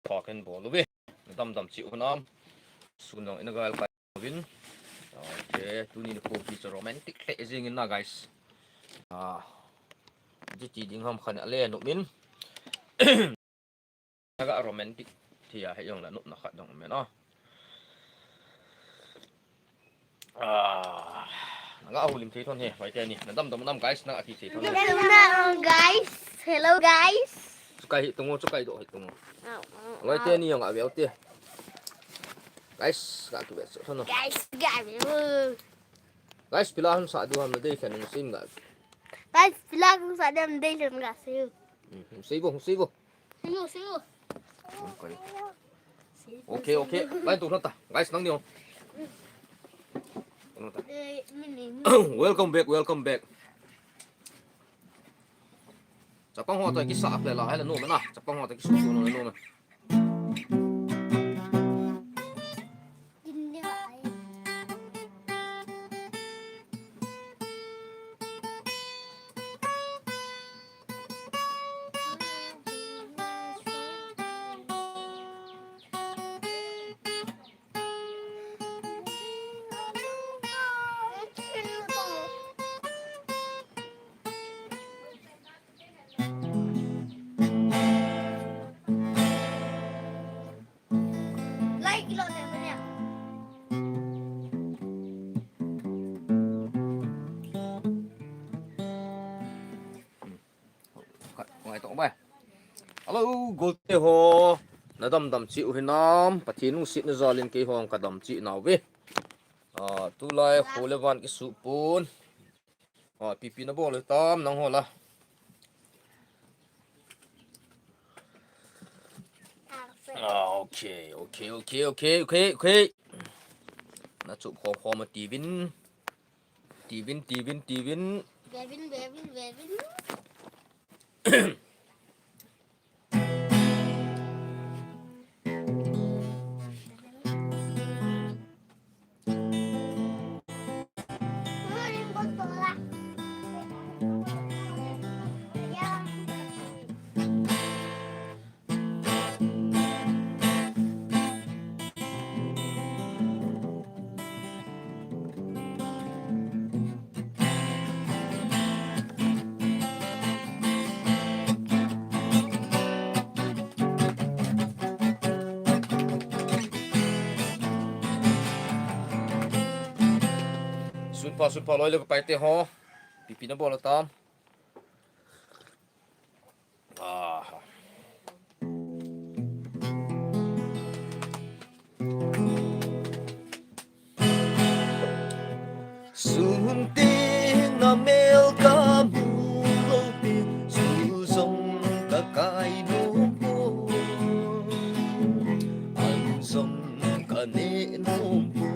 talking ball we dam chịu nam sun dong ina gal win okay tu ni ko pi romantic hazing in na guys chỉ ding ham khan ale no min naga romantic thì hay yung là nụ nó khát dong men no naga hulim thi thon he phải thế ni dam guys naga thi thon hello guys sukai do hitungo rồi thế ni yung abiao te guys ga tu bet so no guys pila ham sa du ham dei kan ng sim ga guys pila kung sa dem dei lem ga siu sibo okay lain tu nota guys nang niyo welcome back Japang ho ta ki sa ap la hala no na Japang ho ta ki su no na Hello, gold te ho. Na dam chi u hinam, pathinung sit na zalin ke hong ka dam chi naw we. Tu lai kholewan ki su pun. Pipi na bol tam nang ho la. Okay. Na chu kho ma tivin. Bevin Sun pa loi le pai te ho. Pipi na bol tam. Sun tin na mel ka mu lo pi su song ka kai no po. An song ka ne no po.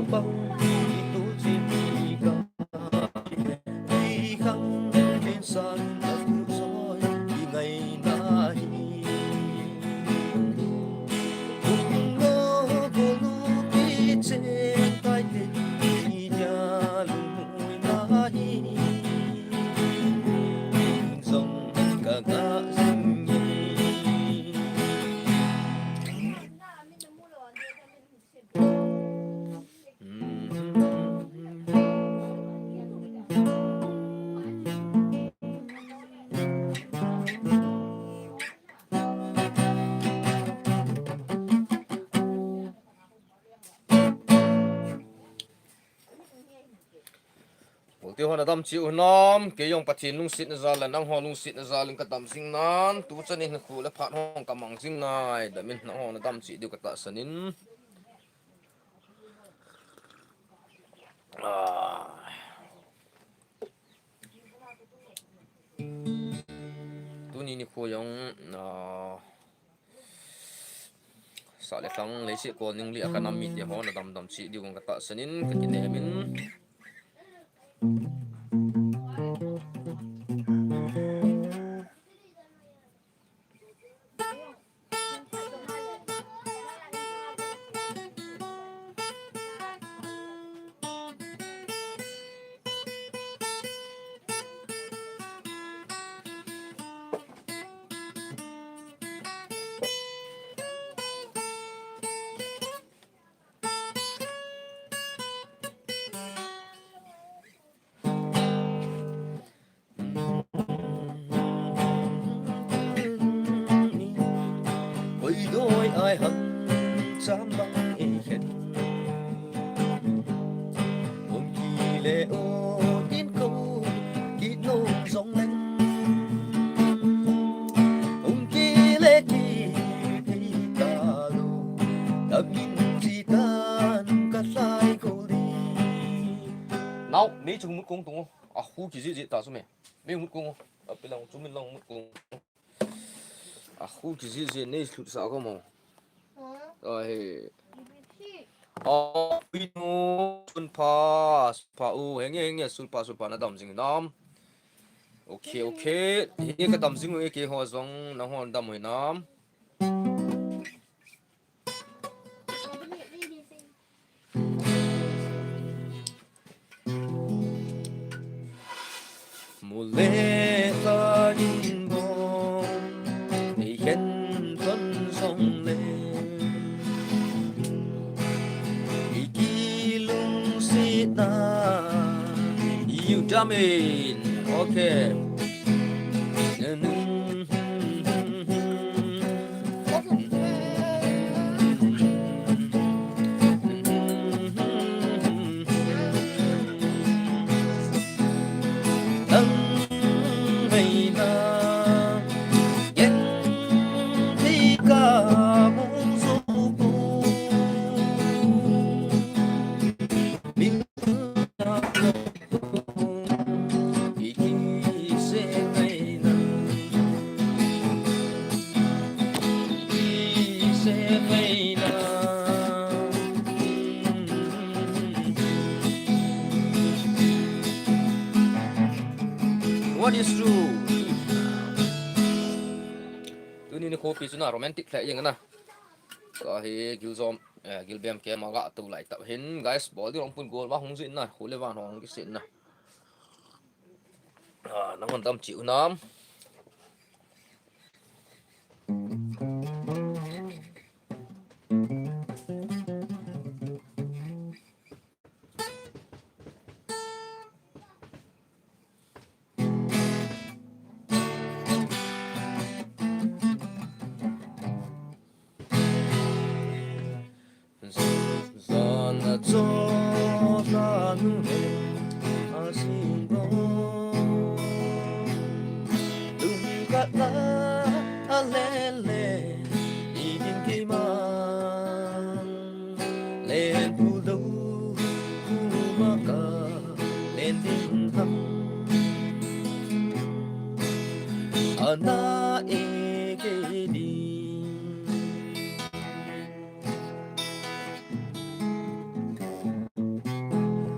Bang itu jika ikan insan aku soy ingai nahi bunga bolu kice tai te dia lungui nahi song kaga tiêu hoa đam chịu nom cái dòng phát triển lung xịt ra là năng hoa lung xịt ra lên cái đam sinh nan tu chân nên khu là phát hong cả mảng sinh này để mình năng hoa nó đam chịu điều cái tạ sinin tu ni khu dòng sao lại thằng lấy sự còn những liệu cái năm mít thì hoa nó đam chịu điều cái tạ sinin cái gì này mình hân dám băng ê khen hôm kỳ lệ ô tin câu kỹ nô giống lên hôm kỳ lệ kỳ thì ta lô ta nhìn gì tan cả sai câu đi nào mấy chúng mút cung tung à khu kỳ gì ta số mẹ mấy mút cung à bây giờ chúng mình lòng mút cung à khu kỳ gì này chút sao không mong rồi pinu sulpa u henge sulpa na dam jing nam okay hi ka dam jing e ke ho zong na hon dam hoi nam mule ta in bom ei hen thân sông lên na you jump in okay đăng ngày na yen thi ca mong du cô mình what is true tu ni kopi chu na romantic thai yang na ka hi gilzom gilbem ke ma ga tu lai ta hin guys bol di rong pun gol ba hong zin na khole wa hong ki sin na nang on dam chiu nam zona zona nu he asin bo lung ka la alele idin ki ma len pu do ku ma ka len din ham ana e ke di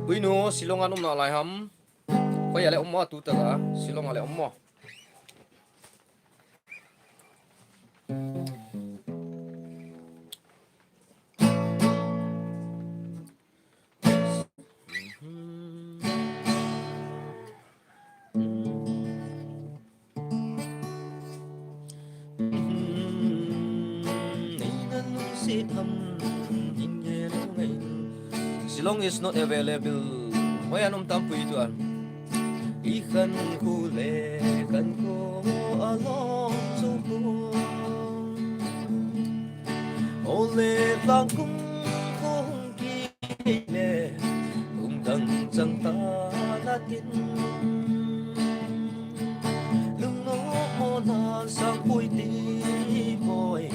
quý nó silong anh na lại hầm bây giờ lại mò tu ta cả silong lại mò Silong is not available. Why anong tampo ito an? Ikan kule kan ko along so ko. Ole lang kung kile kung dang sang ta natin. Lungno mo na sang puy ti boy.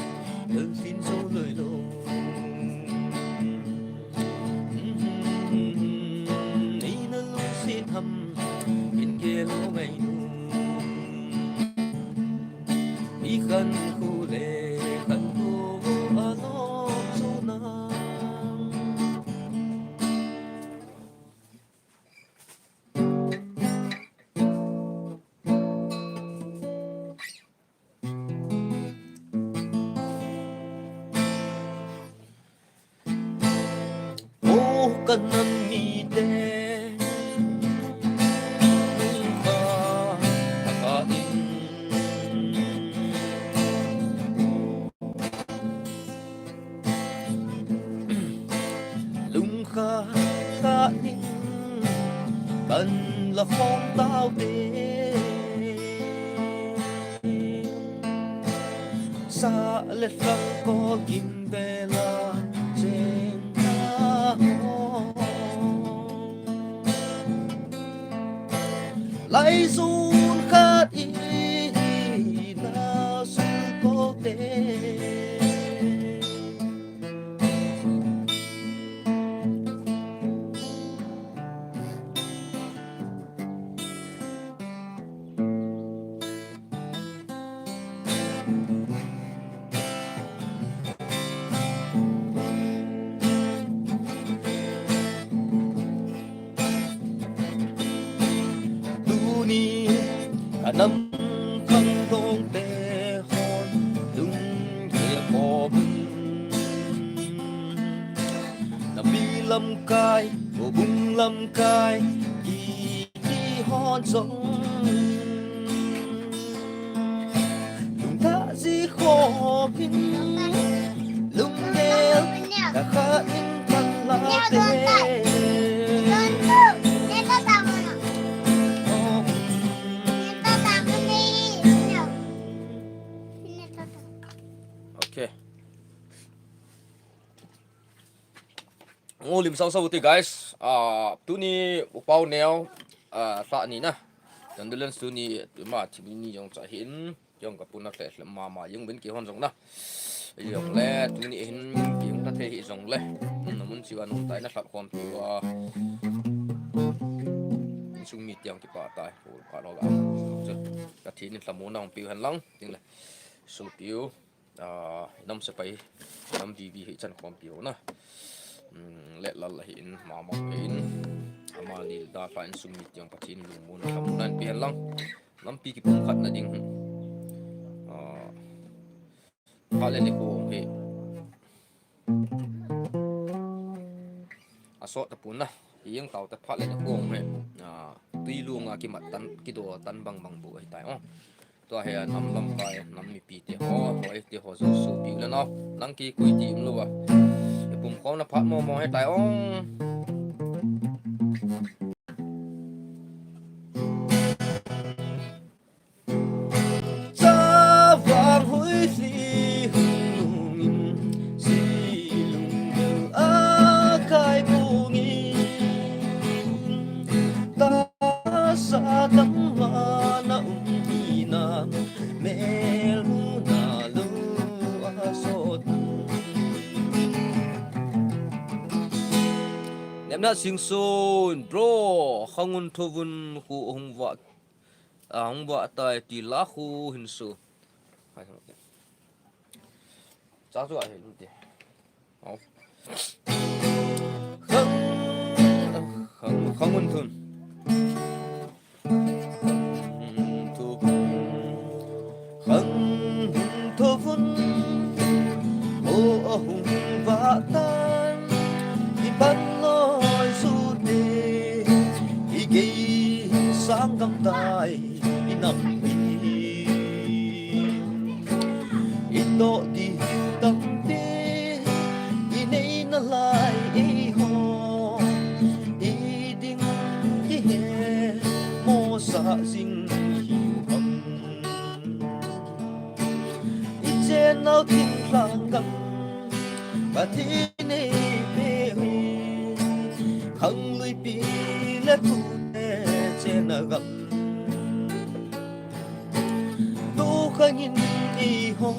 Đừng xin số lời lô. Hầm bên kia lô ngày nu mi khăn khu lệ khăn cô ở nó số na ô cần năn mi đê khá nín cần là phong tao đến xa lệ răng có kim bê la trên ta lại run khát ý là sự có thể năm khăn đông tê hòn lung kia có bưng nằm bi lâm cai bộ bung lâm cai kỳ đi hòn giống lung thả gì khó pin lung nghe đã khá in thân la tê ngô lim sau sau thì guys tu ni upau neo sa ni na dan dulen tu ni tu ma thi ni yong cha hin yong ka puna tle ma ma yung ben ki hon jong na yong le tu ni hin ki yong ta the hi jong le namun chiwan tai na khat khom tu sung mi tiang ki pa tai ho pa lo ga ka thi ni tlamu na ong piu han lang ting le su piu nam se pai nam vi hi chan khom piu na lệ lal hin ma ma hin ama ni da fa in sumit yang pathin lumun kamunan pi lang lampi ki pum khat na ding pale ni ko he asot ta pun na yang tau ta pale ni ko he tui lunga ki mat tan ki do tan bang bang bu ai tai to he nam lam kai nam mi pi te ho hoi te ho zo su pi la no lang ki kui ti lu waผมเขานะพัดมอให้ตายจะวางหุยสีหุ่นลุงสีลุงเดือใครบุงีตาสาตั้งมานะอีนาเมลูนาลูอาโซดem đã sinh sôi bro không ôn thô vun khu ông vợ tại tỷ lá khu hình sự sao rồi hiện luôn không ôn thôn không thô vun ô ông vợ tan đi ban sang gam tai inam hi ito di tam te inay na lai e ho i ding hi he mo sa sing hiu hầm i chen nao tin lang gam ba thi ne pe hui khang lui pi le pu trên gầm tu khanh đi ho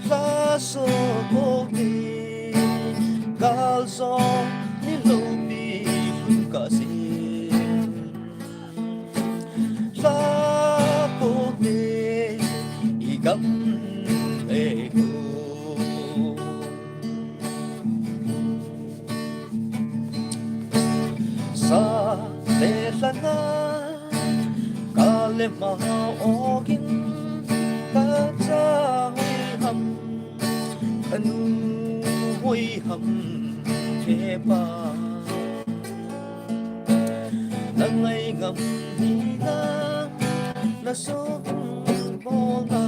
lá sô cô đi gal gió ni lâu đi phun cả gì lá cô đi gầm ê sa để là na cả lệ mà ogin cả cha hầm anu hoi hầm khe ba nang ngày ngầm đi na số bo na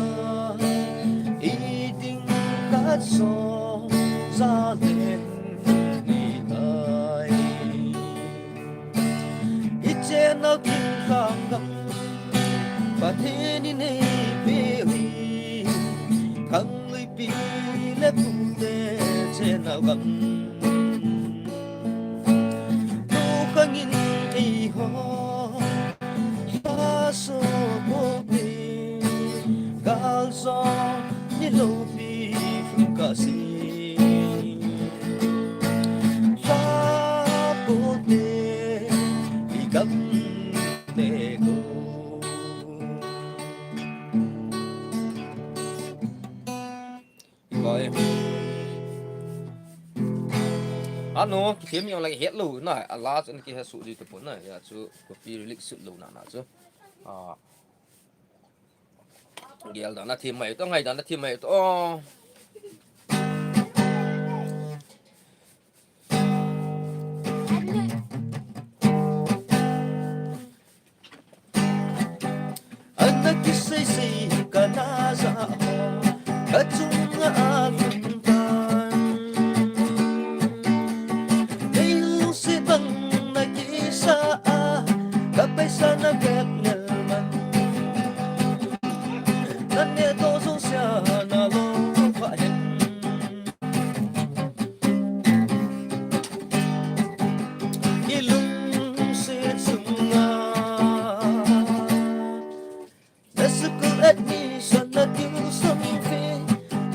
ý tình cả số ra lên trên nó kim khang gầm và thế ni này bê huy khăng lưỡi pi lép tu tê trên nào gần tu khăng in đi ho hoa sô bô pi gal gió như lâu pi phun cả si hoa bô tê đi gấp tê cô rồi ano kiếm nhau lại hết lù này à lá cho nên cái số gì tập bốn này là chú copy lịch sử lù nào nào chứ à giờ đó là thêm mày to ngày đó là thêm mày to anh đã kí say say cả na ra cả chung ngã sana ket ngelman nan ne to so sia na lo fa hen ilum se sunga nasukul at ni sana tiu som fe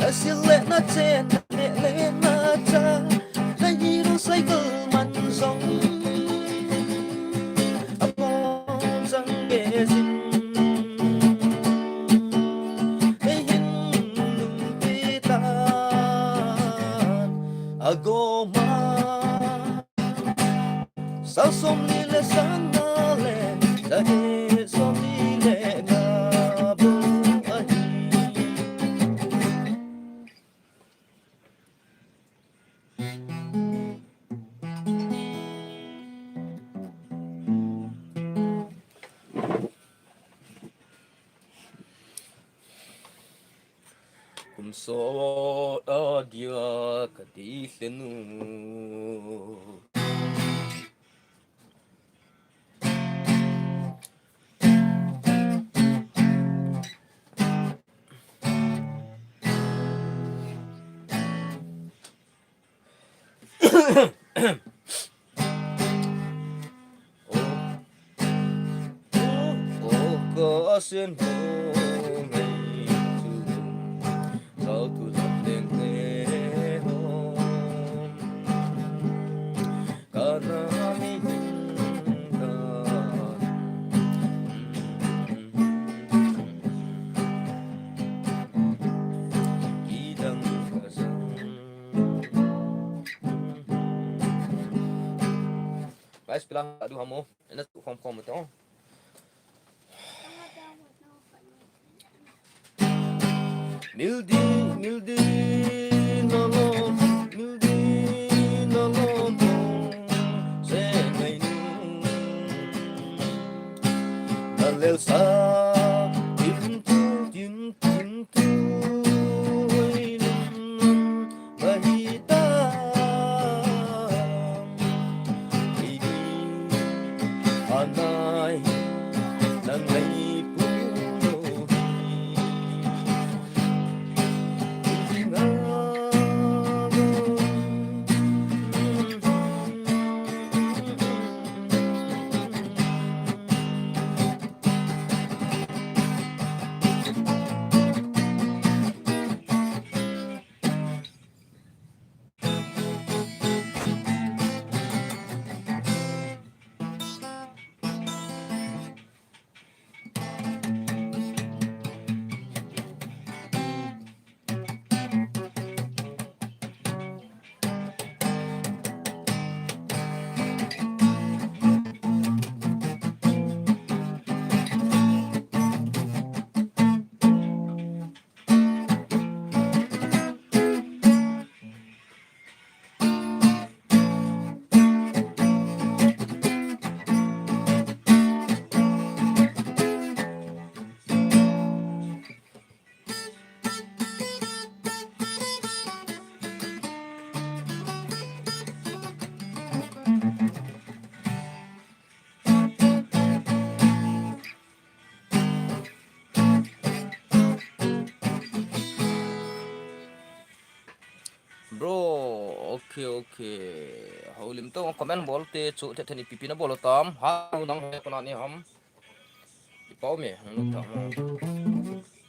asile na chen ne le na cha na hiro cycle man song agoma sao som ni le sang na le da he som ni le nga bo ai kum so a dia ka ti lenu có xin hôn ngày sao tu lập lên thế hôn karena minta idang kasang guys bilang aduh kamu ini tuh kom itu mildi nolong se ngày nu lêu sa tim tu bahita ini anai nang lay ok hầu lim to comment bol te chu te thani pipi na bol tam ha nang he kona ni ham pau me nu ta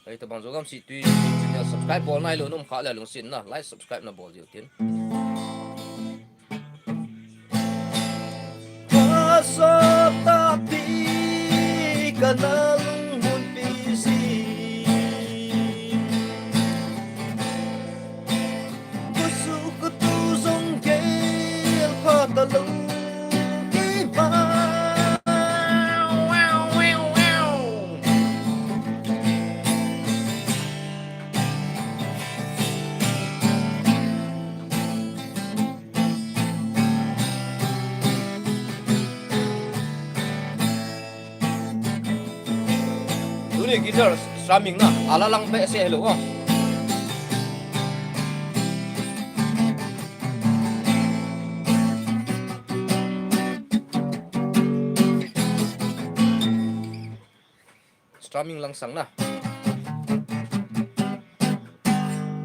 ai ta bang jogam si tui subscribe bol nai lo num kha la lung sin na like subscribe na bol tin sa ta pi kanal hun pi si kusu kutu zong ke pa ta lu ki ma ini guitar strumming na ala lang pe se hello strumming lang sang na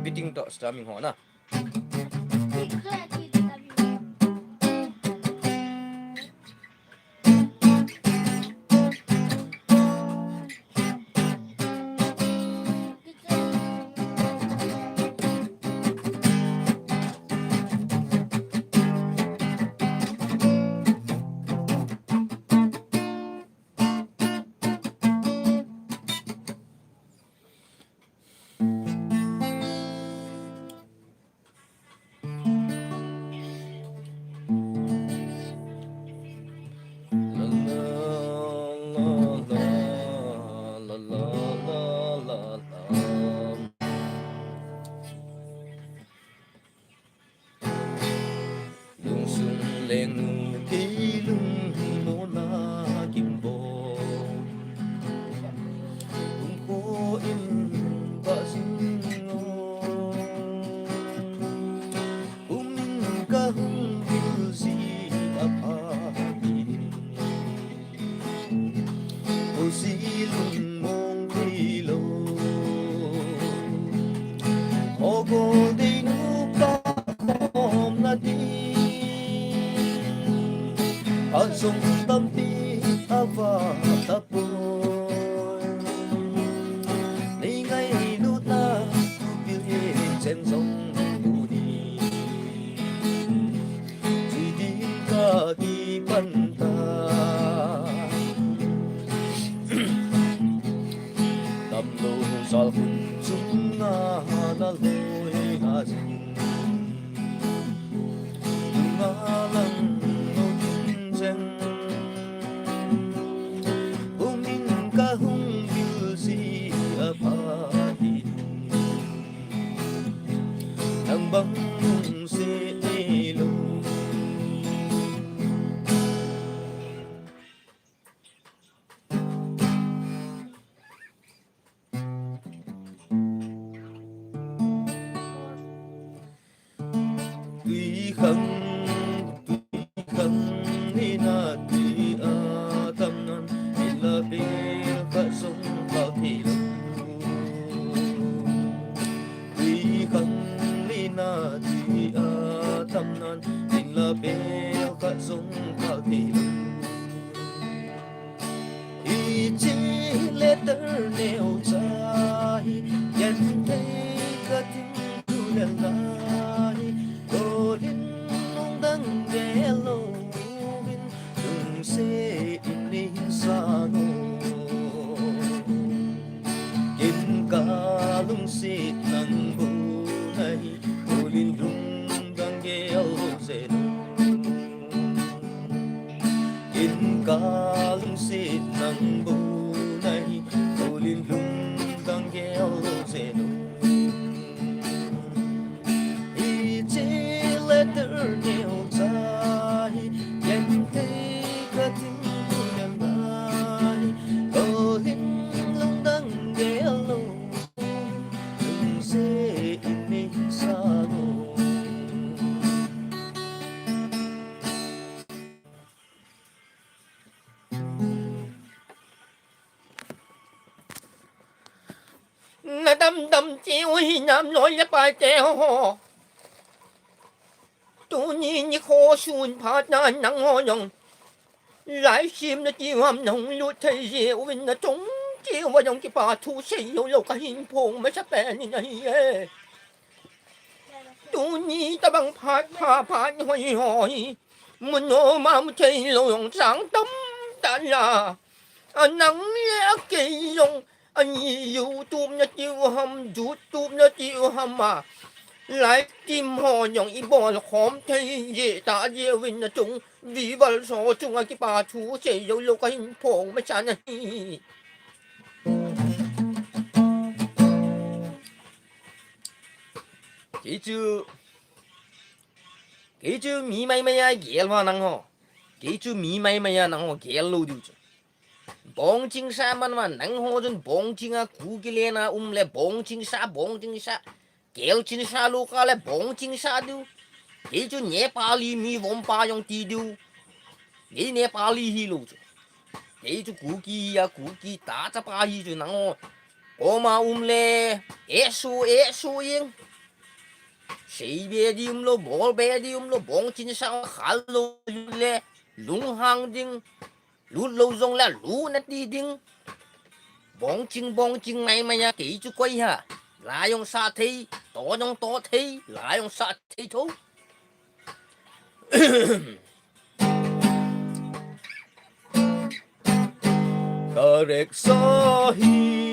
beating to strumming ho na Azong tampi ava tapoy Ni ngay lút na biểu hiện trên sông Budi Chỉ đi ca đi bắn ta Tâm lô sao hùn chung na na lôi na dinh Na lăng Umin kahung bilsi apahin Ang bangung si ilo Tuy khăn ni na ti a tam nan ila pe ka song ka thi lu tuy khăn ni na ti a tam nan ila pe ka song ka thi lu i chi letter neo chai yan te ka tin tu lan lai do lin nong dang de lo se ini sano kin kalung sit nang bunay ulin dung gel zeno kin kalung sit nang bunay ulin dung gel zeno ije letter neo chai yan te kating bulan bay Kohin long dang gelo Dung se ini sano Nó đâm đâm chiếu hi nhầm lối lép bài treo tu ni ni khó xuân phát nan nắng ho nhong lại xiêm nó chiều hầm nồng lúa thấy rượu bên nó trống chiều mà nhong cái bà thu xây lâu lâu cả hình phong mà sắp bè như này tu ni ta bằng phát hỏi hỏi mình nó mà thấy lâu lòng sáng tấm ta là nắng lẽ kỳ dùng YouTube nó chiều hầm YouTube nó chiều hầm mà lại tìm họ nhong y bò là khóm thấy dễ ta dễ vinh là chúng vì vậy số chúng cái bà chú sẽ lâu lâu cái hình phong mà chán này cái chứ mì mày mày ghé vào năng ho cái chứ mì mày mày năng ho ghé lâu điều chứ bong chinh sa mà năng ho chân bong chinh cú cái lên lẹ bong chinh sa kéo chinh sa lu cả lẹ bong chinh sa điều cái chứ nhẹ Nepali mi vong pa yong ti điều cái Nepali hi lâu chứ cái chứ cú ki ta cha pa hi chứ năng ho có mà lẹ eso yên谁别的了，莫别的了，帮金上喊路了，龙行丁，路路中了路那地丁，帮金买呀，给就贵哈，哪用沙梯，多用多梯，哪用沙梯头。Karek sahi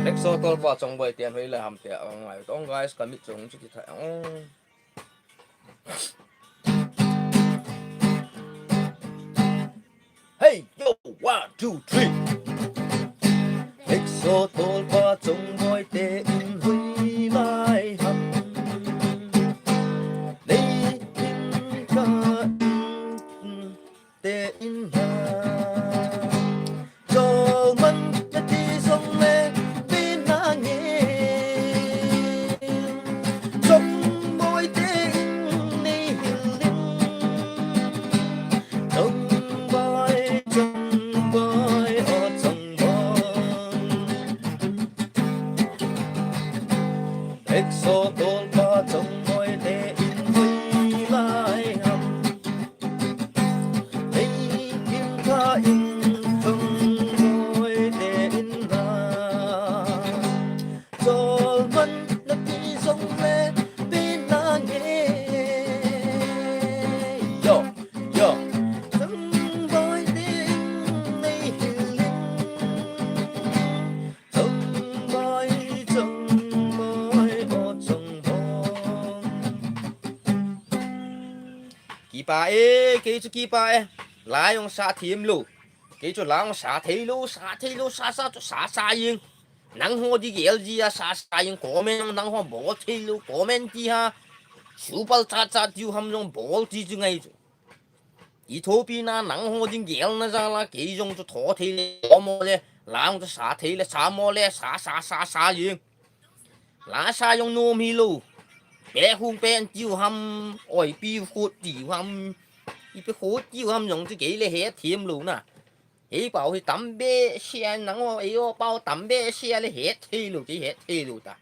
next so tol pa chong boy tian hoi la ham te ngai tong guys kamit chong chu ki tha hey yo 1 2 3 next so tol pa chong boy te in hoi lai ham nei in ka te in ha cho man ya ti song le so tol pa chong boy te in hoi lai ham hey kim tha in chong boy te in na chol man na ti song le bin na nghe yo chong boy te in nei hiling chong boy bà cái chú kỳ bà lại用沙添路，cái chú lại用沙梯路沙yên，能喝啲嘢字沙yên，嗰面用能喝冇梯路，嗰面啲小包扎就含用冇字就ngay住，而土邊能喝啲嘢那咋啦，幾種就拖梯咧，我冇咧，lại用沙梯咧，沙冇咧，沙yên，lại沙用糯米路。bé hung ben chiêu hâm ỏi bi khốt chiêu hâm đi bé khốt chiêu hâm dùng cái gì là hết thêm luôn nè ấy bảo thì tắm bé xe nắng ấy bao tắm bé xe là hết thi luôn chỉ hết thi luôn ta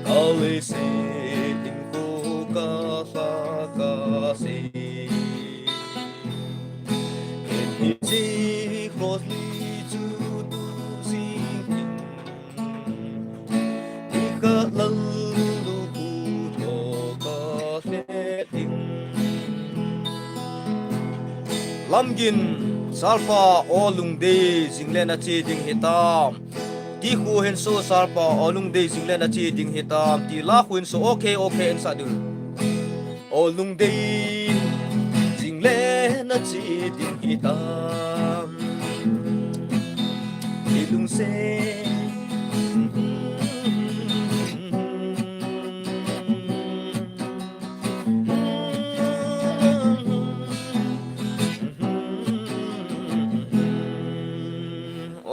Always chỉ khó lý chú tu sinh đi cả lâu lu cụ thọ có phê tình lam gin salpa olung de jingle na chi ding hitam ti khu hen so salpa olung de jingle na chi ding hitam ti la khu hen so okay en sa dul olung de jingle na chi ding hitam ti lung se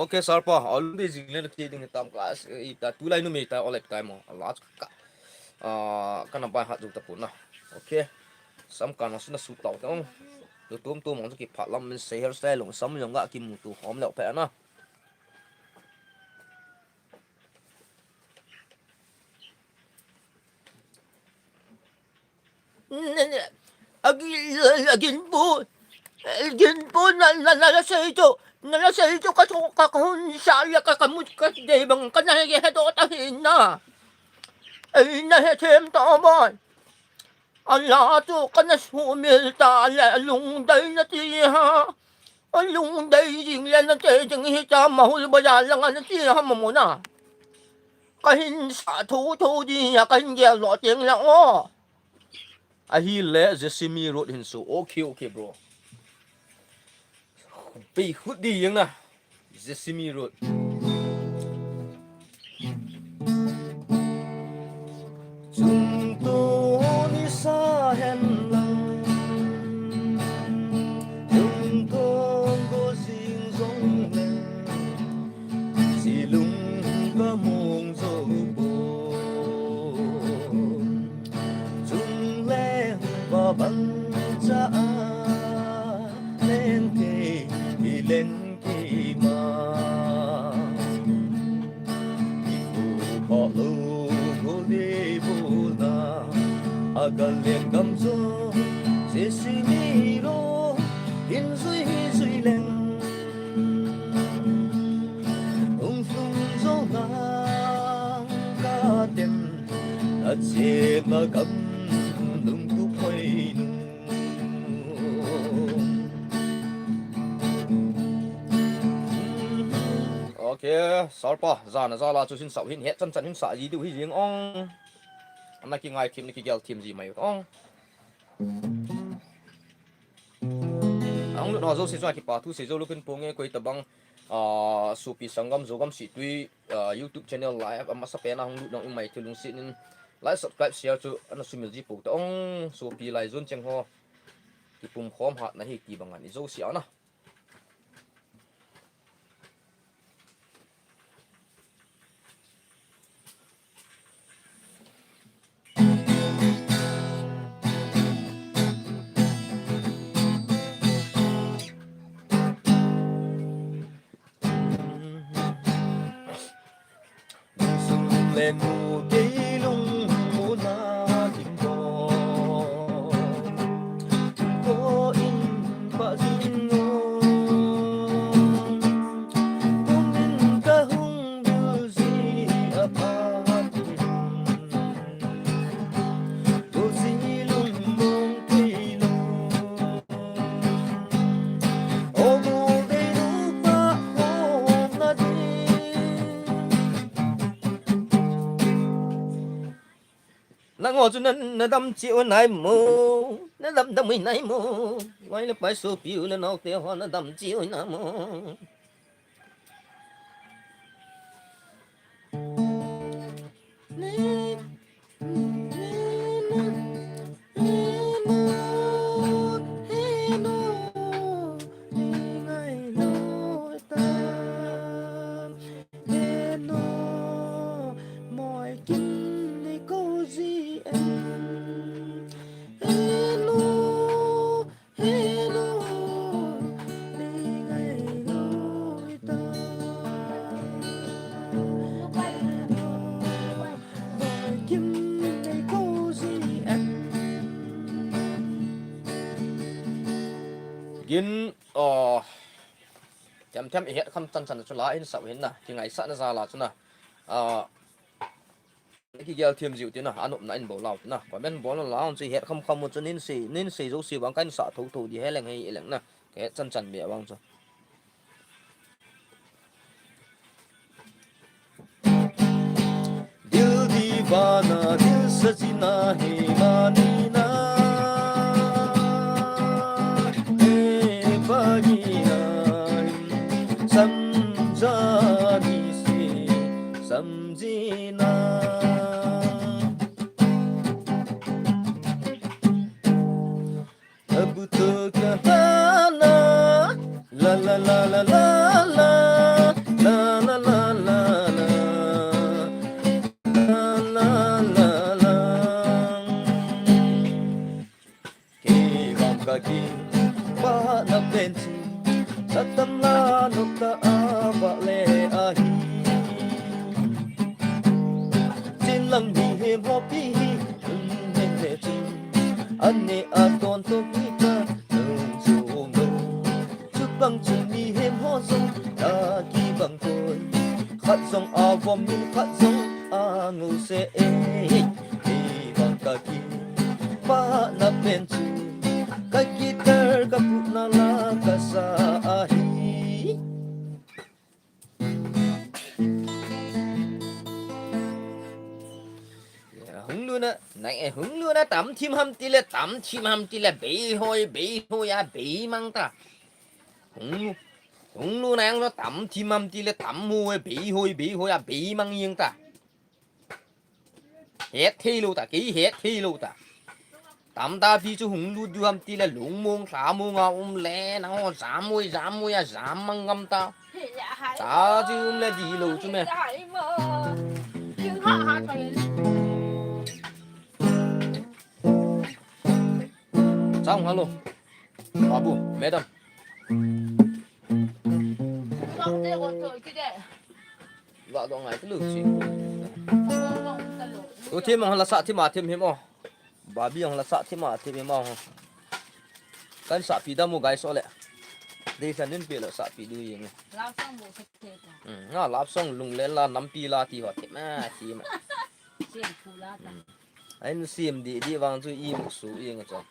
okay sarpa already jinglen trading hitam class ita tulai no meta all time mo Allah ka kana ba hat ta puna okay sam kana suna su tau tong lu tum mong ki phalam min se hairstyle long sam yong ga ki mu tu hom le pa na agin po na sa ito nasa ito ka kahun saya ka kamut ka de bang ka na ge do ta hin na ai na he them ta boy Allah tu ka na sumil ta la lung dai na ti ha lung dai jing le na te jing hi ta ma hu ba ya lang na ti ha mo na ka hin sa thu di ya ka hin ge lo tiếng la o a hi le je simi road hin so okay bro bị hút đi những nè Jessimi Road chúng tôi đi xa hẹn lặng chúng tôi có riêng giống lên chỉ lung có mong dấu buồn chúng lên và băng cha lên kề lên kỳ mà ibu bỏ lô cô đi vô na agan liền cầm gió sẽ suy nghĩ đó in suy lên ông phun gió ngang ca tem đã chế mà cầm lung tu quay okay sarpa zana zala chu sin sau hin het chan hin sa ji du hi jing ong amna ki ngai kim ni ki gel team ji mai ong ang no zo se zwa ki pa tu se zo lukin ponge koi tabang supi sangam zogam si tui YouTube channel live amma sa pena hong lu nong mai tu lung sin like subscribe share chu ana sumil ji pu ta ong supi lai zon cheng ho ki pum khom hat na hi ki bangan i zo sia na lên mù cây lung mù na kinh có in bạ duyên ngô con in ca hung đưa gì ấp áp đồ gì lung mông cây lung ô mù cây lung bạ hông na đi na ngô cho nên na đâm chịu này mù na đâm mình này mù ngoài là phải số phiếu là nó tiêu hoa na đâm chịu na mù gin chém thêm hết không chân chân cho lại sợ hết nè thì ngày sợ nó ra là chỗ nè cái gel thêm dịu tiếng nè ăn nộm anh bổ lẩu nè còn bên bó là lão chỉ hết không không một cho nên xì dấu xì bằng cái sợ thủ thủ gì hết là ngay lạnh nè cái chân chân bịa bằng rồi Dil divana dil sajina hai manina hai bagina samjani se samjina अब तो कहना la la la la la la la la la la la la la ki bang ka ki ba na benchi satam la no ta ava le ahi tin lang ni hem ho pi hem le chin ane a ton to mi ta so no chút bang chin mi hem ho song ta ki bang toi khat song a vom min khat song a ngu se e ki bang ka ki pa na benchi ka gitar ka pu na la ka sa ahi hứng luôn á này hứng luôn á tắm chim hâm tí là bị hôi à bị mang ta hứng luôn ăn nó tắm chim hâm tí là tắm mua bị hôi à bị mang yên ta hết thi luôn ta ký hết thi luôn ta tắm ta phi chú hứng luôn du hâm tí là lũng muông xả muông lẽ nó giảm môi à giảm mang ngâm ta ta chứ là gì luôn chứ mẹ Xong halo. Babu, madam. Vợ dọn ngày cái lửa gì. Tôi thêm mà là sợ thêm mà thêm hiếm không? Bà bi là sợ thêm mà thêm hiếm không? Cái sợ phi đâm một cái số lẹ. Đây là nên biết là sợ phi đưa gì này. Lắp xong bộ thích thế. Nó lắp xong lunglen là 5 pi là thì họ thêm mà thì mà. Anh xem đi vang cho im một số yên rồi.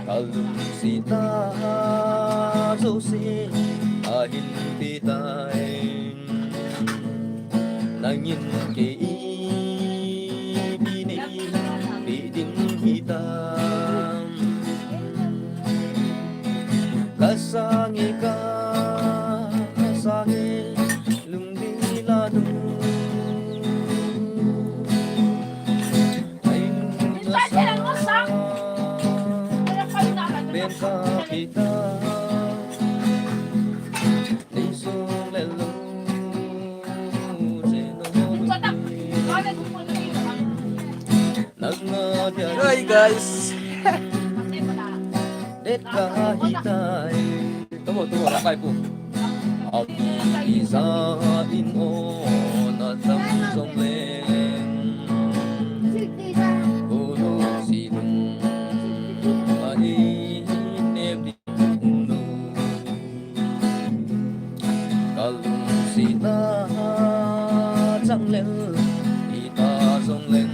Kalung sita Jose ahin pitay nang nhìn kỹ bini bị đinh hita kasangi lung đi la nu bên ka kita đi xuống lên lu Hey guys Đết ka hitai Tunggu lakay po Abi sa ino na tamsong len Ulo silong mainim di uno Kalung sita chẳng lên ita song lên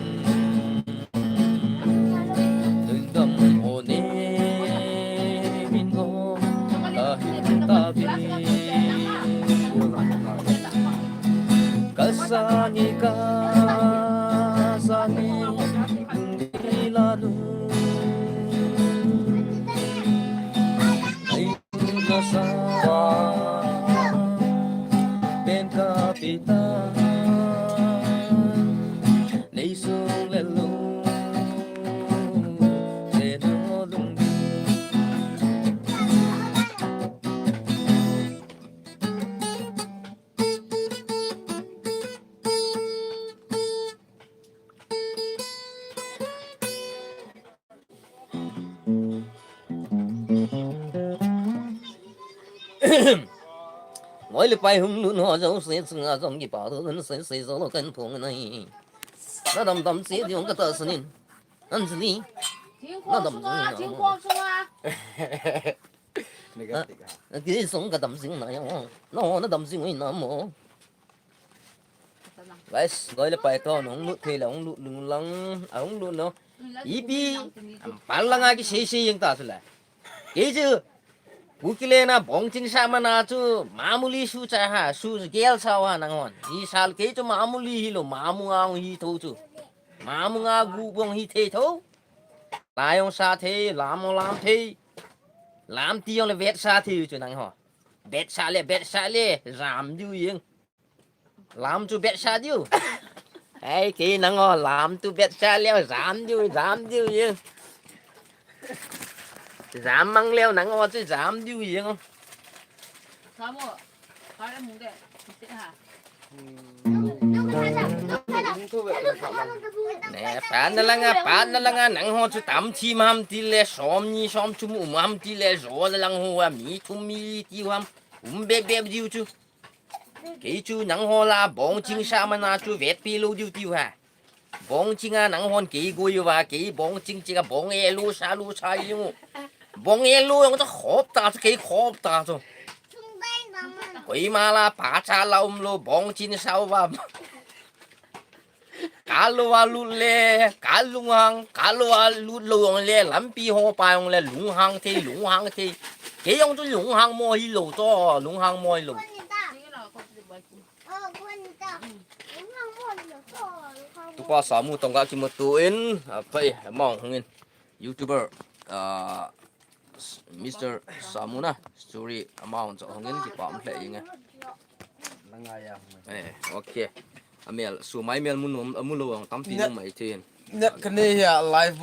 Kasangi ilanu ay nasawa ben kapitan leisong lelo mỗi lần bay hung luôn họ giống sẽ sưng giống như bảo tôi sẽ gió cơn phong này nó đầm đầm sẽ thì không có tờ sinh anh gì nó đầm cái sống cái đầm sinh này nó đầm sinh này nó mồ guys gọi là bay to nó không lụt thì là không lụt đừng lăng không lụt nó ý bi bạn lăng ai cái xì yang ta sila cái chứ Bukilena bongchin sama na chu mamuli su cha ha su gel sawa nangon hi sal ke chu mamuli hi lo mamunga hi tho chu mamunga gu bong hi the tho layong sa the lam tiong le vet sa thi chu nang ho bet sa le ram du yeng lam chu bet sa du ai ki nang ho lam tu bet sa le ram du yeng giảm măng leo nắng hoa chứ giảm điều gì không? Sao mà? Sao em muốn để sẽ hả? Nè, bạn nó là nắng hoa chứ tắm chim ham tí lệ xóm chung ham tí lệ rõ là nắng hoa mì thum mì tiêu ham bẹp điều chứ. Cái chú nắng hoa là bóng chinh sa mà na chú vẹt pi lô tiêu hả? Bóng chinh à nắng hoa kỹ gối và kỹ bóng chinh chỉ là bóng e lô sa yêu. Bong elo yang tak khop ta cái khop ta tu. Quỷ mà là phá cha lông lo bong chín sao và cá lo lụt le cá lo lụt luồng le lắm pi ho pa ông le lũng hang thì cái ông tu lũng hang mồi hi lẩu to lũng hang mồi lẩu. Tu qua sáu mu tông gạo chỉ một tuần phải mong không YouTuber Mr. Samuna story amount cho hongin ki pam hle inga okay amel su mai mel mun amulo tam pi mai tin net kane ya live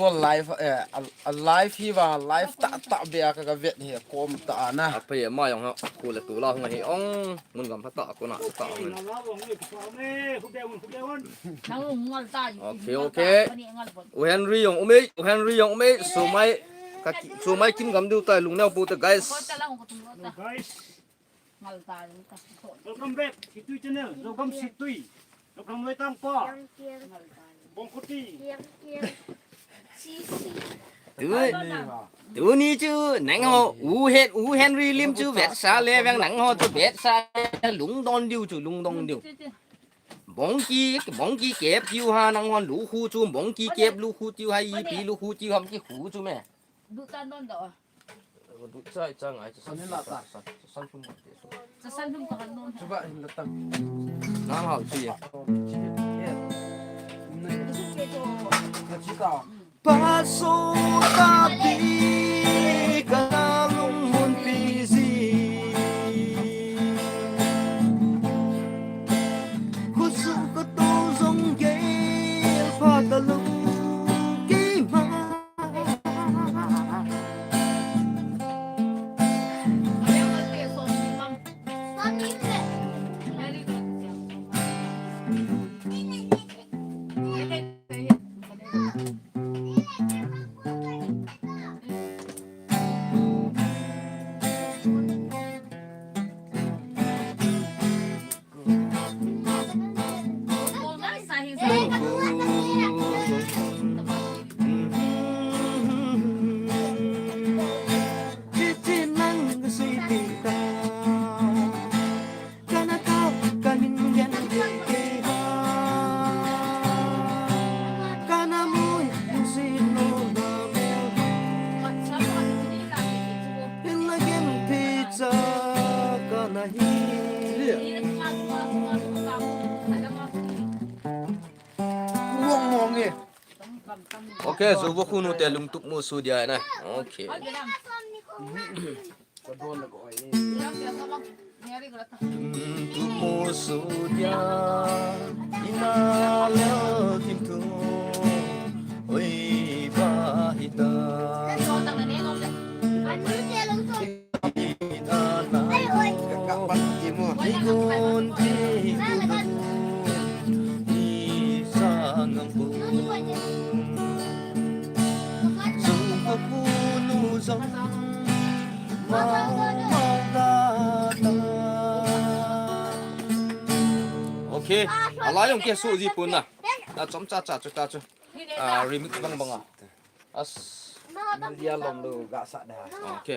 hi wa live ta bia ka vet hi kom ta na apa ma yong ha ku le tu la hong hi ong mun gam ta ko na ta okay Henry yong me su mai kim gam du tai lung neo pu ta guys Welcome back to YouTube channel. Welcome situi. Welcome với tăng po. Bông kuti. tu ni chứ nắng ho u Henry lim chứ vẹt xa le vang nắng ho chứ vẹt xa lung don điu bóng chi kẹp chiu ha nắng ho lũ khu chu bóng chi kẹp lũ khu chiu hay pi lũ khu chiu ham cái khu chu mẹ Đu tan non đó. Đu sai chang ai san phun Sa san phun ka non. coba datang nam hao chi paso tapi kalung mun pisi khusu ko to zong ge pha ta lung ki ma Okay, so wo kuno te lung tuk mo su dia na. Okay. Tuk mo su dia inala kim tu. Oi ba hita. kakak ban ki mo Ikon ti isang ang bu. Puno sang mau da ok alai yong kia su ji pun na chom cha cha cha cha remix bang bang as dia lom lu gak sak dah ok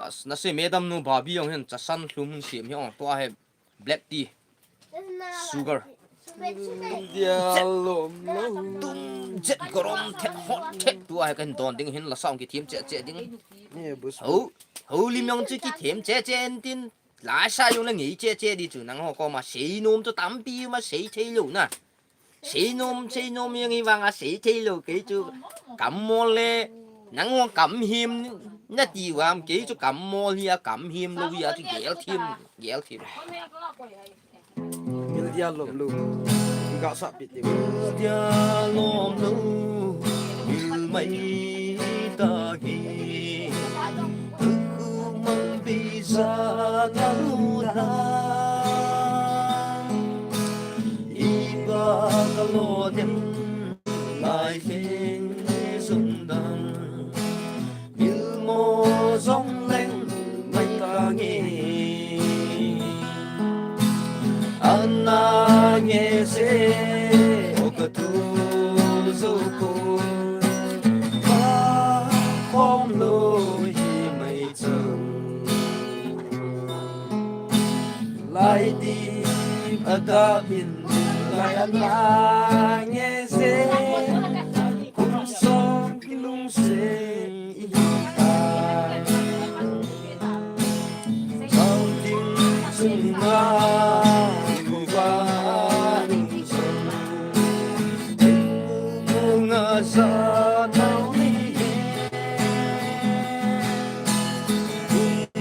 as na se medam nu babi yong hen cha san hlum sim yong to ha black tea sugar dia lom lu jet gorom thet hot thet tu ha kan don ding hin la saung ki thim che che ding ni bus ho lim yong chi ki thim che che tin la sa yong la ngi che che di chu nang ho ko ma sei nom to tam pi ma sei thei lu na sei nom yang i wang a sei thei lu ke chu kam mo le nang ho kam him na ti wam ke chu kam mo hia kam him lu ya chu gel thim dia lom lu gak sak pit dia dia lom lu như mây ta hi mang bi ra nắng ra iba kalo dem lại khen sung đam như mô rong lên mây ta nghe Anna nghe se okatu zuko pa khom lo hi mai chung lai đi ada bin lai Anna nghe se kum song kilung se itai sang ting chung nga sa nao ni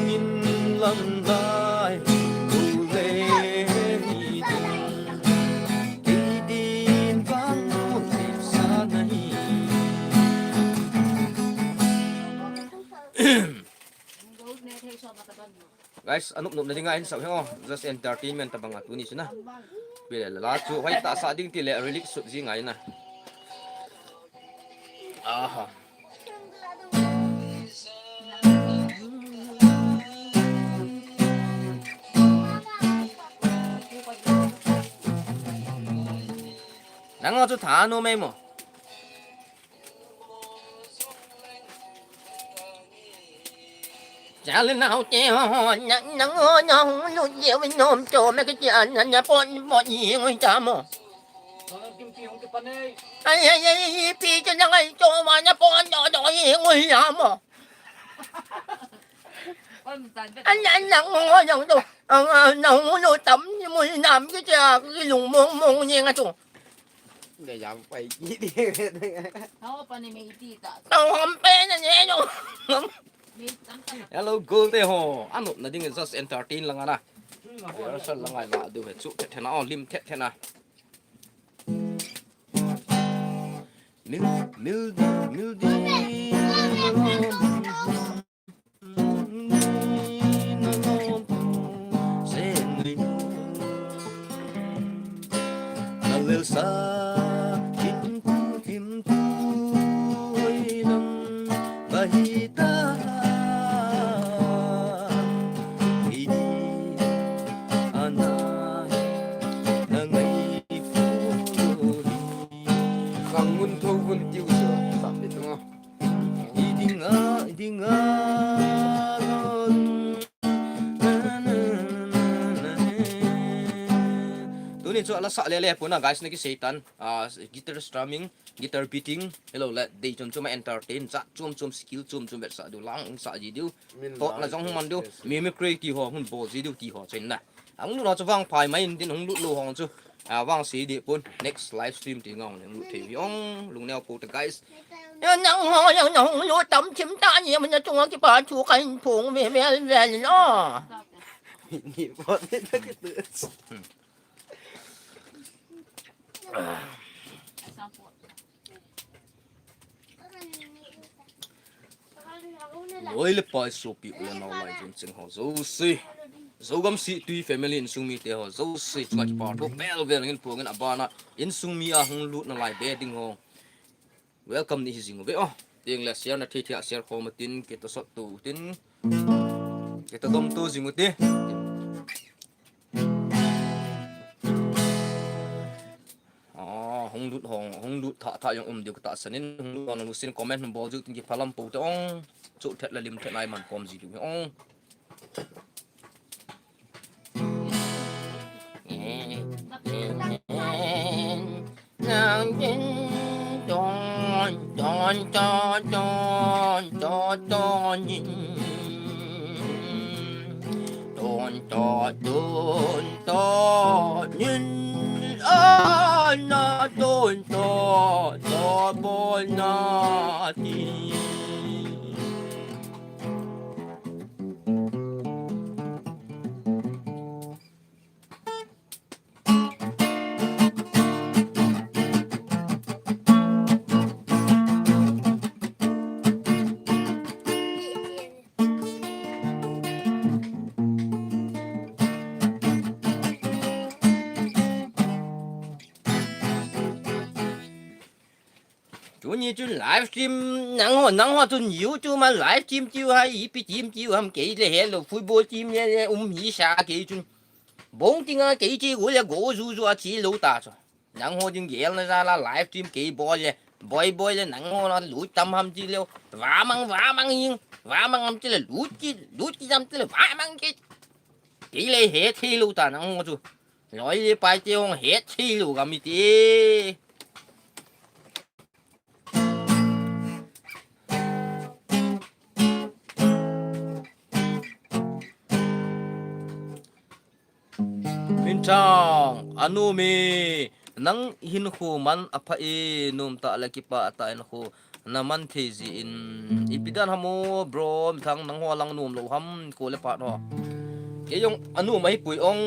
in lam dai u le ni ki din vang nu tip sa nahi guys anup nup na dingain sa ho just entertainment tabang atu ni sina bila la chu hai ta sa ding ti le relic su ji ngai na aha nang chu tha no mai mo cha lên nào che ho nắng nhau lu nhiều bên nôm cho mấy cái chuyện nhà bọn gì ngồi cha mo ai pi cho nhang ai cho mà nhà bọn nhỏ gì ngồi nhà mo anh nắng ho nhau đâu nấu nồi tắm mùi làm cái cha cái lùng mông như ngay chỗ để giảm phải gì đi tao hầm pe như nhé đâu hello girl te ho anu na ding just entertain lang ana ya sa lang ai la du he chu the na on lim the na mil di sa kim tu nam bahita cho ala sa lele puna guys na ki satan guitar strumming guitar beating hello let day chum entertain cha chum skill chum bet sa du lang sa ji du to na jong man du Memicre ti ho hun bo ji du ti ho chen na ang lu no cha wang pai mai din hong lu lu hong chu wang si di pun next live stream ti ngong lu the yong lung neo po the guys nang ho yang lu tam chim ta ni man chung ki pa chu kai phung ve no ni bọn thế cái tự lối le pai so pi le no mai jin ching ho zo gam si tui family in sung mi te ho zo si chwa pa to bel vel ngin pu ngin abana in sung mi a hung lut na lai be ding ho welcome ni jing ve ting la share na thi thia share ko matin ke to sot tu tin ke to dom tu jing te hong lut tha yang điều ta sanin hong lut nu sin comment bo ju tin ki phalam pu te ong chu thet la lim thet nai man kom ji du ong nang jin don yin don yin na don boy na ti chủ như chú livestream nắng hoa tuần nhiều chú mà livestream chiêu hay ý bị chim chiêu hầm kỹ để hệ lục phui bùa chim nha ý xa kỹ chú bốn tiếng kỹ chi của là gỗ ru chỉ lũ ta rồi nắng hoa chừng dễ nó ra là livestream kỹ boy là nắng hoa nó lũ tâm hầm chi liêu vả măng yên vả măng hầm chi là lũ chi tâm chi là vả măng chi kỹ lấy hệ thi lũ ta nắng hoa chú nói đi bài chiêu hệ thi lũ cầm đi chang anu mi nang hin khu man apa e num ta la ki pa ta en khu na man the ji in ipidan hamo bro thang nang ho lang num lo ham ko le pa no ke yong anu mai pui ong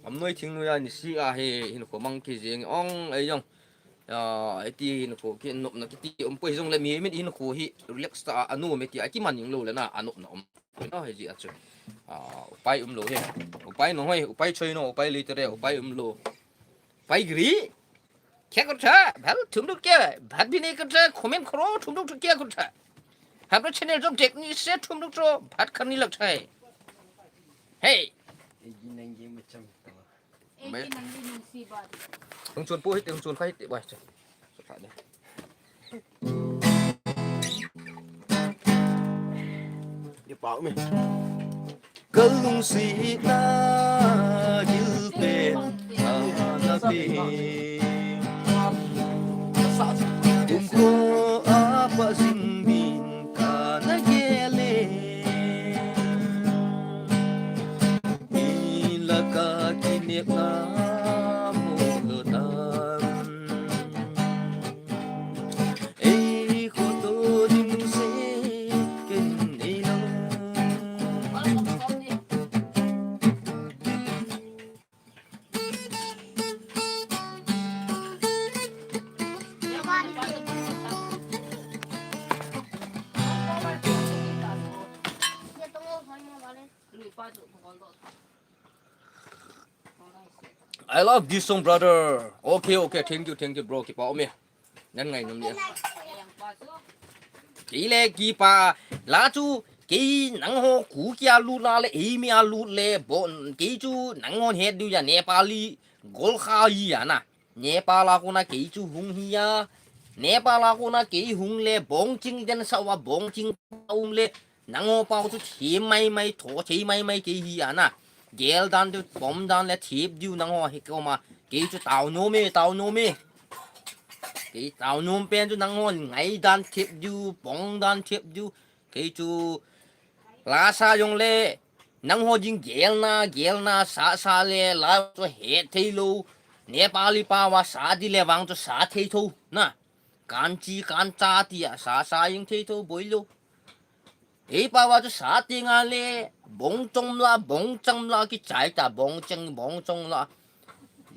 am noi thing nu ya ni si a he hin khu mang ki jing ong ai yong ai ti hin khu ki nop na ki ti pui jong le mi min hin khu hi relax ta anu me ti a ki man yong lo le na anu na no he ji a chu upai lo he upai no hoi upai choi no upai litere upai lo upai gri kya kotha bhal thumduk kya bhat bhi nahi kotha comment karo thumduk kya kotha hamra channel jom technique se thumduk ro bhat karni lagta hai hey hung chon po hit hung chon khai te bai cha sa ne đi bảo mình Kalung si na gilpen na pi Umko apa singbin ka na gele Ilaka kinik na mulutan Ei koto dim se ken ilang I love this song, brother. Okay, thank you, bro. Keep out me. Nhân ngày năm nay. Kỹ lệ kỹ pa, lá chú kỹ nắng hồ cú kia lú la lệ mi a lú lệ bọn kỹ chú nắng hồ hết điều ya Nepali gol kha yi à na. Nepal ako na kỹ chú hung hi ya. Nepal ako na kỹ hung lệ bong ching den sa wa bong ching lệ nắng hồ bao chú chỉ may thổ chỉ may kỹ hi à na. Gel dan tu bom dan le thiệp du nang ho hiko ma ki chu tao no me ki tao no pen chu nang ho ngai dan thiệp du bong dan thiệp du ki chu la sa yong le nang ho jing gel na sa le la chu he thei lo Nepali pa wa sa di le wang chu sa thei tho na kan cha ti a sa ying thei tho boi lo ei pa wa chu sa ti nga le bong chong la ki chai ta bong chong la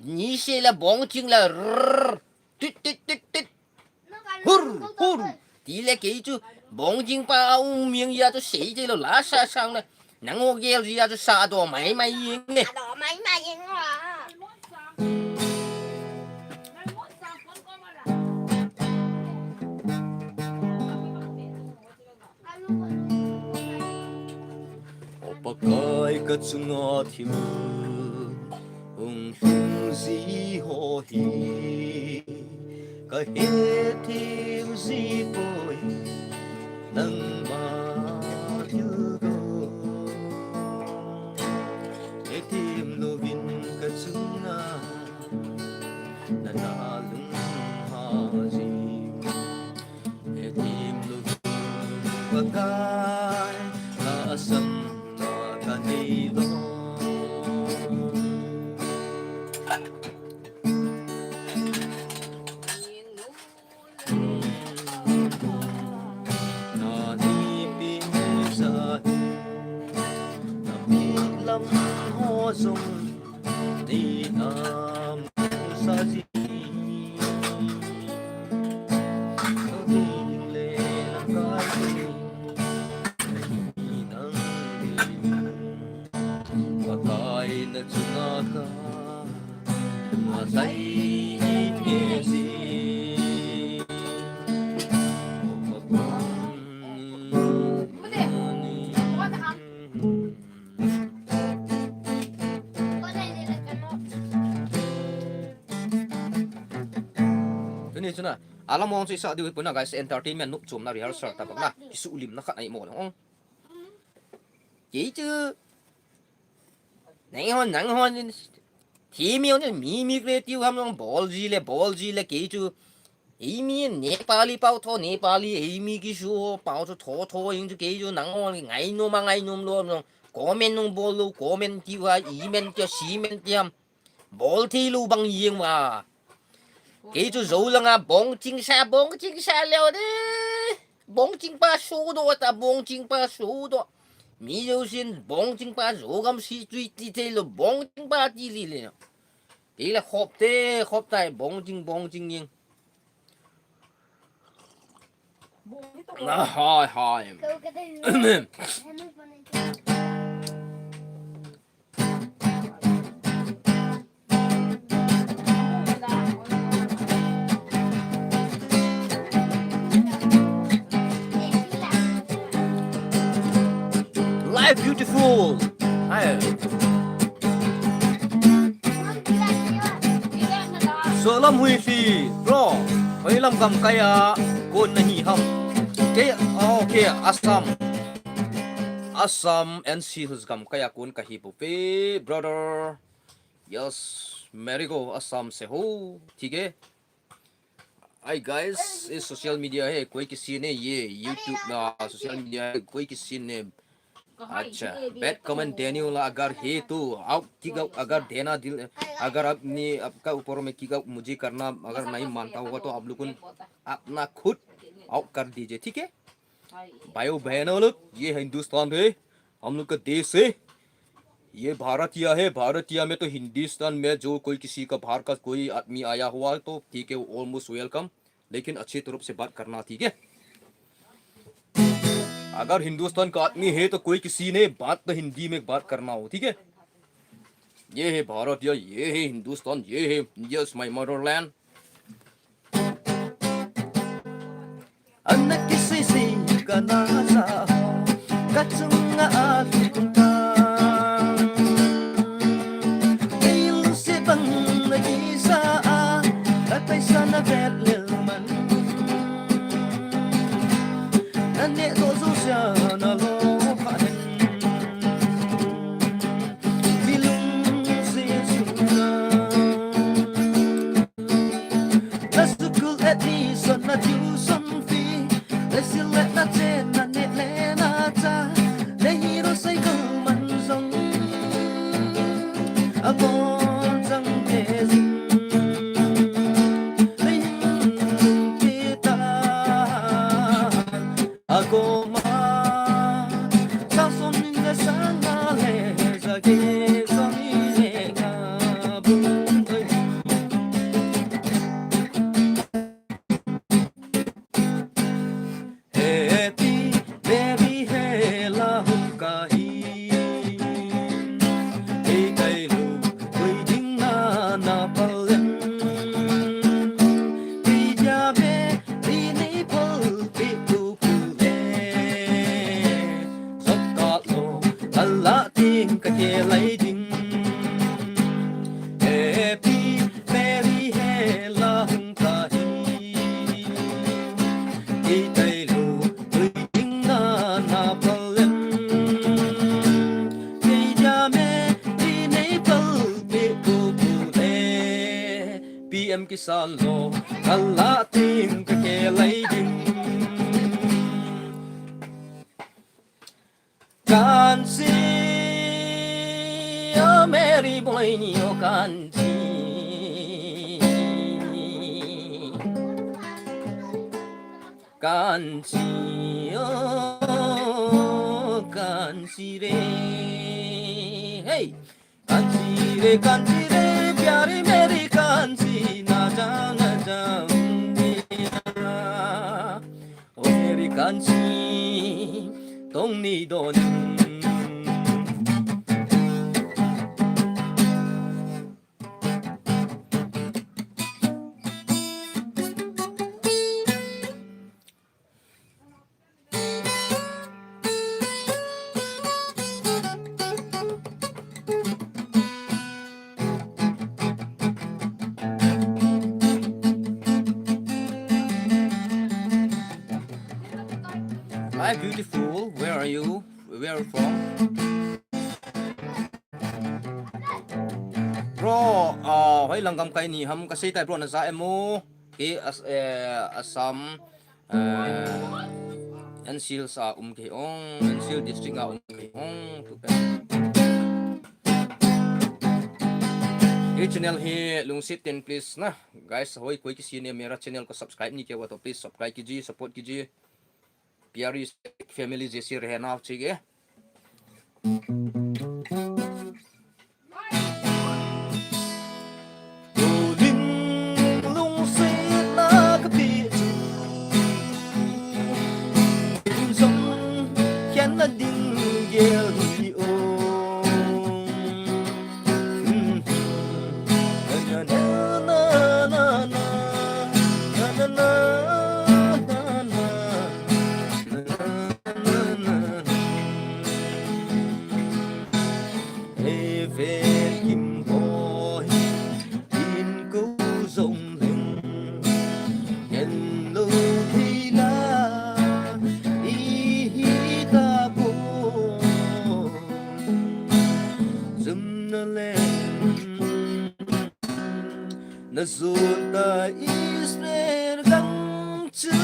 ni se la bong ching la tit hur ti le ke chu bong ching pa u mieng ya chu sei je lo la sa sang la nang o gel ji ya chu sa do mai ying ne pakai kat sunga thimu cùng tung dĩ hồ hì có hết thiếu gì bồi nâng mà như gồ hết thêm lô vinh cả chung na na na lung hà gì hết thêm lô vinh và gai là sâm là cả đi lo dung đi nam sa di đi lên gai đi nang đi và gai na chuna ka mà say nghe gì ni chuna alam mong si sa di puna guys entertainment nu chum na rehearsal ta bang na su lim na khat ai mo ong chỉ chứ nang hon thì mi on Memicre tiêu ham long ball gì le cái chứ ý mi Nepali bao thô Nepali ý mi cái số bao cho thô những cái chứ nang hon ngày nôm luôn comment nông ball lu comment tiêu ha ý men cho xí men tiam ball thi lu bằng yên mà cái chú dấu là ngà bóng chính xa leo đấy bóng chính ba số đó ta bóng chính ba số đó mi dấu xin bóng chính ba số gam si truy tí thế là bóng chính ba tí lì lì cái là khóc tay bóng chính nhiên hỏi life beautiful ai sợ lắm huy phi bro mấy lắm cầm cây côn này nhỉ không cái ok Assam NC has cầm cây côn cả hiệp phê brother yes Memicre Assam से हो ठीक है Hi guys इस social media है कोई किसी ने ये YouTube ना social media है कोई किसी ने अच्छा बैड कमेंट देने वाला अगर है तो आप ठीक अगर देना दिल अगर आपने आपका ऊपर में ठीक मुझे करना अगर नहीं मानता होगा तो आप लोगों अपना खुद आउट कर दीजिए ठीक है भाइयों बहनों लोग ये हिंदुस्तान है हम लोग का देश है ये भारतीय में तो हिंदुस्तान में जो कोई किसी का बाहर का कोई आदमी आया हुआ तो ठीक है ऑलमोस्ट वेलकम लेकिन अच्छी तरह से बात करना ठीक है अगर हिंदुस्तान का आदमी है तो कोई किसी ने बात तो हिंदी में बात करना हो ठीक है ये है भारत ये है हिंदुस्तान ये है yes my Motherland Anak kisisi kanasa katsunga atunta Ilu sebang nagisa katay sana vetlman Nane dozo siya na lopanen Bilung sisuna Nasukul edison na juson Let's let na chen na ne le na ta le hiro say go man song abon sang tezi le kita agoma sa son nga sang le sa ke son ile nga bu em ki san lo kala tim ka ke lai din kan si o Mary boy ni o kan si o kan si re hey kan si re प्यारी मेरी कांसी ना जा ओ मेरी कांसी तों नी दोन Hi beautiful, where are you? Where are you from? Bro, hoi langam kai ni ham ka sei tai bro na za emo ki Assam Ansil sa ke ong Ansil district a ke ong tu ka channel hi lungsit ten please na guys hoi koi kisi ne mera channel ko subscribe ni ke wa to please subscribe कीजिए support कीजिए प्यारी फैमिली जैसी रहना चाहिए Nazulta Israel gang chu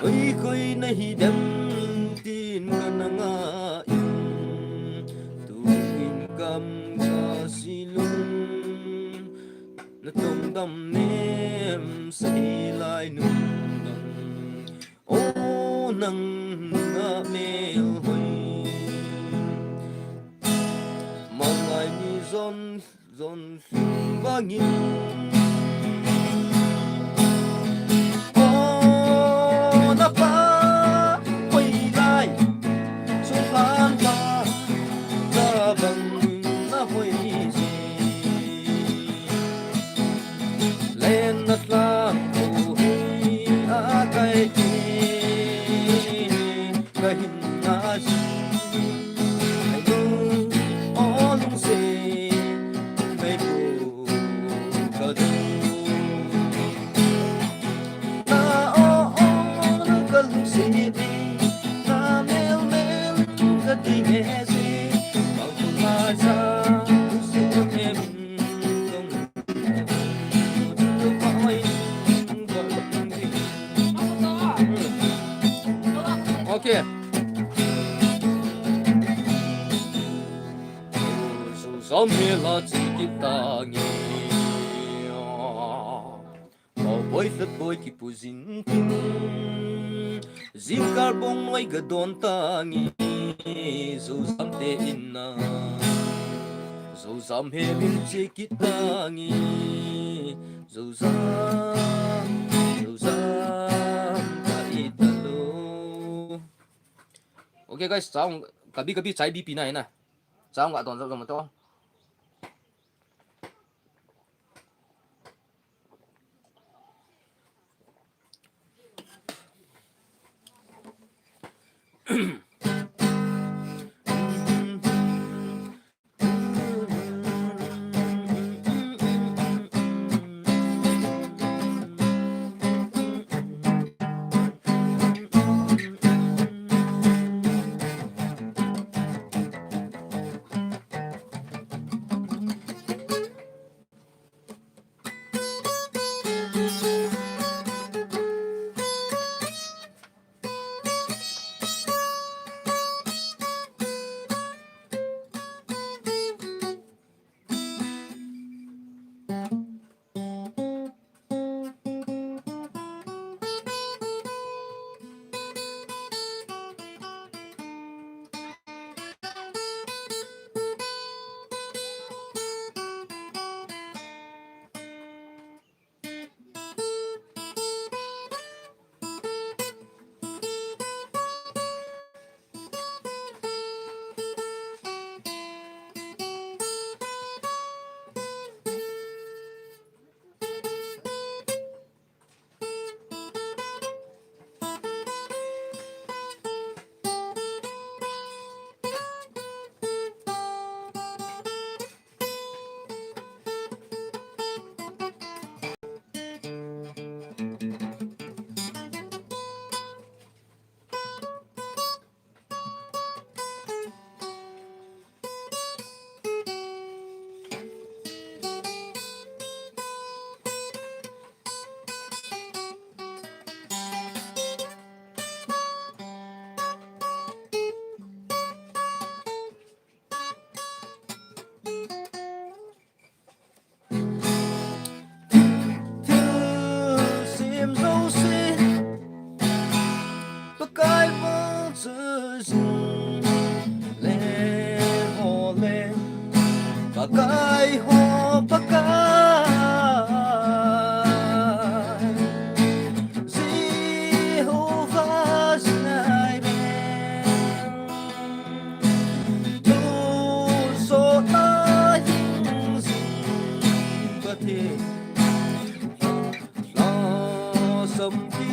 oi koi nahi dam tin kananga tu in kam ka silung na tong dam nem say lai nung ô nang nga mel hoi malai ni zon bangin ô na pa quay lại số phan pa ra bằng na hoi lên na lang Okay. Som hela tikitangi boy fet boy ki puzin zim karbong noi gadon tangi zo samte inna zo sam helin tikitangi zo zam kaitalo. Okay guys, चाहूँ कभी चाय भी पीना है ना, चाहूँगा तो सब मत thi lo sông thi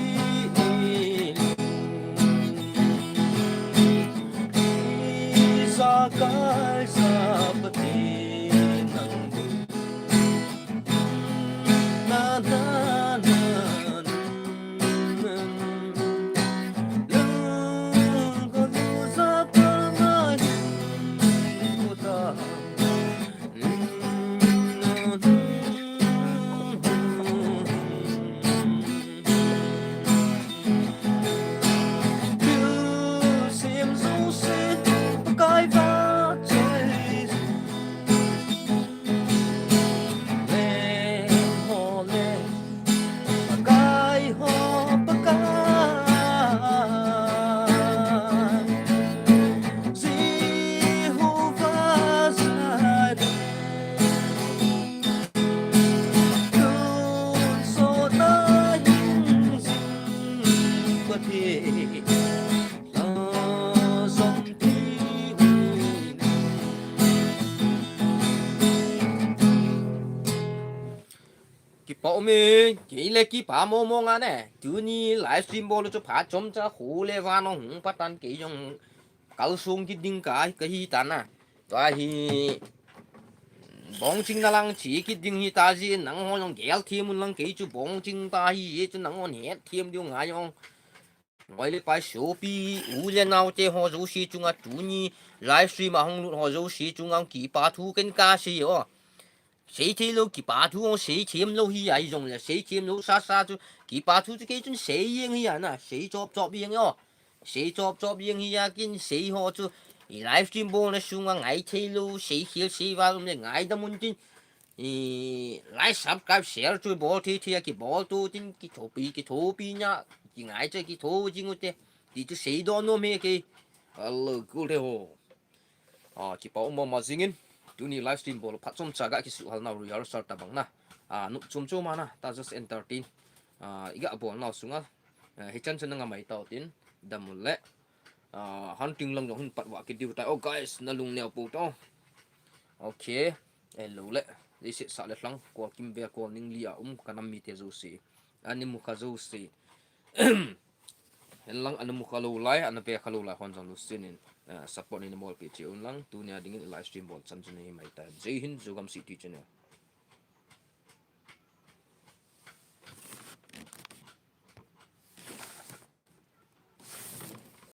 sa cái sa bất thi nắng na na na lưng con lu sa ta na cô ta cái bộ mi chỉ là cái bà mô mô ngà nè chứ ni lại sim bồ cho phá chôm cho khổ lê va nó hùng bắt tan cái trong cao xuống cái đinh cái hi tan à và hi bóng chính là lăng chỉ cái đinh hi ta gì nắng hoa trong kéo thêm lăng cái chú bóng chính ta hi chú nắng hoa nhẹ thêm điều ngại không ngoài lấy bài số pi u lên nào chế họ dấu xí chung à chú ni livestream mà không họ dấu xí chung ang kỳ bà thu cái ca xí ó谁听了几把土，谁听了一样用了，谁听了啥就几把土就给准谁赢一样呐，谁做赢哟，谁做赢一样跟谁好就livestream播那时候爱听了谁听谁话咁的爱的门真，来subscribe share 最播听听个播多真个头皮呀，个爱这个头真个的，你就谁多弄咩个，Allahกูเลยโห几把我嘛声音。tu ni livestream bol phat chom chaga ki su hal na ru yar sar ta bang na nu chom chom mana ta just entertain iga bol na sunga he chan chen nga mai taw tin damulle hunting lang hun pat wa ki diu ta oh guys na lung neo pu to okay hello le li se sa le lang ko kim be ko ning lia kanam mi te zo si ani mu kha zo si hen lang anu mu kha lo lai anu be kha lo lai hon jang lu sinin support ni mol pe chi on lang tu nia ding livestream bol chan chen ni mai ta jai hind jogam city channel